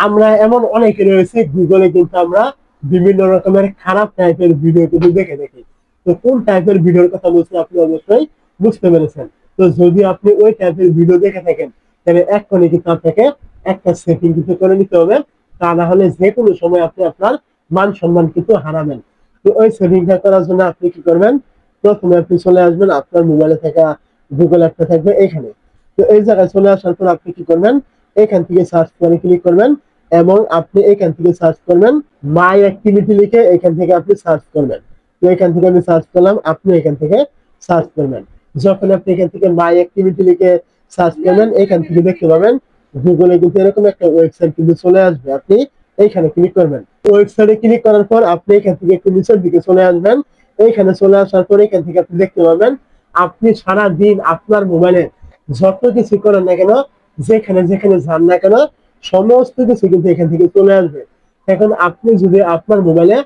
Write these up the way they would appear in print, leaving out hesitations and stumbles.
আমরা এমন অনেকে রয়েছে গুগলে কিন্তু আমরা বিভিন্ন রকমের খারাপ টাইপের ভিডিও কিন্তু দেখে দেখি। তো কোন টাইপের ভিডিওর কথা বলছি আপনি অবশ্যই বুঝতে পেরেছেন। তো যদি আপনি ওই টাইপের ভিডিও দেখে থাকেন তাহলে এক্ষুনি কিন্তু আপনাকে একটা সেটিং কিন্তু করে নিতে হবে। তা না হলে যে কোনো সময় আপনি আপনার মান সম্মান কিন্তু হারাবেন। তো ওই সেটিংটা করার জন্য আপনি কি করবেন, প্রথমে আপনি চলে আসবেন আপনার মোবাইলে থাকা গুগল অ্যাপটা থাকবে এখানে। তো এই জায়গায় চলে আসার পর আপনি কি করবেন, এখান থেকে সার্চ করে ক্লিক করবেন এবং আপনি এখান থেকে সার্চ করবেন মাই অ্যাক্টিভিটি লিখে এখান থেকে আপনি সার্চ করবেন। তো এখান থেকে আমি সার্চ করলাম, আপনি এখান থেকে সার্চ করবেন। যখন আপনি এখান থেকে মাই অ্যাক্টিভিটি লিখে সার্চ করবেন এখান থেকে দেখতে পাবেন গুগলে কিন্তু এরকম একটা ওয়েবসাইট কিন্তু চলে আসবে। আপনি এইখানে ক্লিক করবেন। ওয়েবসাইটে ক্লিক করার পর আপনি এখান থেকে একটু নিচের দিকে চলে আসবেন। এইখানে চলে আসার পর এখান থেকে আপনি দেখতে পাবেন আপনি সারা দিন আপনার মোবাইলে যত কিছু করেন না কেন, যেখানে যেখানে যান না কেন, সমস্ত কিছু কিন্তু এখান থেকে চলে আসবে। এখন আপনি যদি আপনার মোবাইলে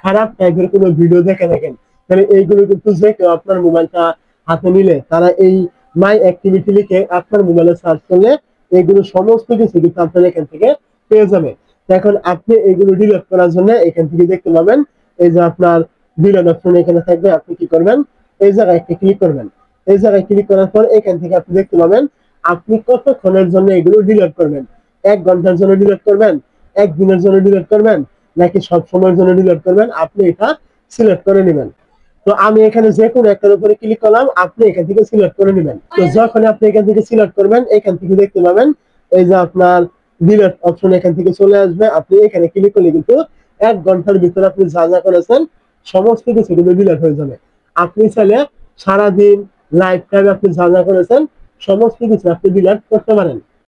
খারাপ টাইপের কোনো ভিডিও দেখে থাকেন তাহলে এইগুলো কিন্তু যে কেউ আপনার মোবাইলটা হাতে নিলে তারা এই মাই অ্যাক্টিভিটি লিখে আপনার মোবাইলে সার্চ করলে এইগুলো সমস্ত কিছু কিন্তু আপনার এখান থেকে পেয়ে যাবে। এখন আপনি এগুলো ডিলিট করার জন্য এখান থেকে দেখতে পাবেন এই যে আপনার ডিলিট অপশন এখানে থাকবে। আপনি কি করবেন, এই জায়গায় একটা ক্লিক করবেন। এই জায়গায় ক্লিক করার পর এখান থেকে আপনি দেখতে পাবেন আপনি কতক্ষণের জন্য এগুলো ডিলিট করবেন। 1 ঘন্টার জন্য ডিলিট করবেন, একদিনের জন্য ডিলিট করবেন, নাকি সব সময়ের জন্য ডিলিট করবেন, আপনি এটা সিলেক্ট করে নেবেন। তো আমি এখানে যে কোনো একটার উপরে ক্লিক করলাম, আপনি এখান থেকে সিলেক্ট করে নেবেন। তো যখন আপনি এখান থেকে সিলেক্ট করবেন এখান থেকে দেখতে পাবেন এই যে আপনার ডিলিট অপশন এখান থেকে চলে আসবে। আপনি এখানে ক্লিক করলে কিন্তু 1 ঘন্টার ভিতরে আপনি যা যা করেছেন সমস্ত কিছু কিন্তু ডিলিট হয়ে যাবে। আপনি চাইলে সারাদিন লাইফ টাইম আপনি যা যা করেছেন সমস্ত কিছু আপনি ডিলিট করতে পারেন।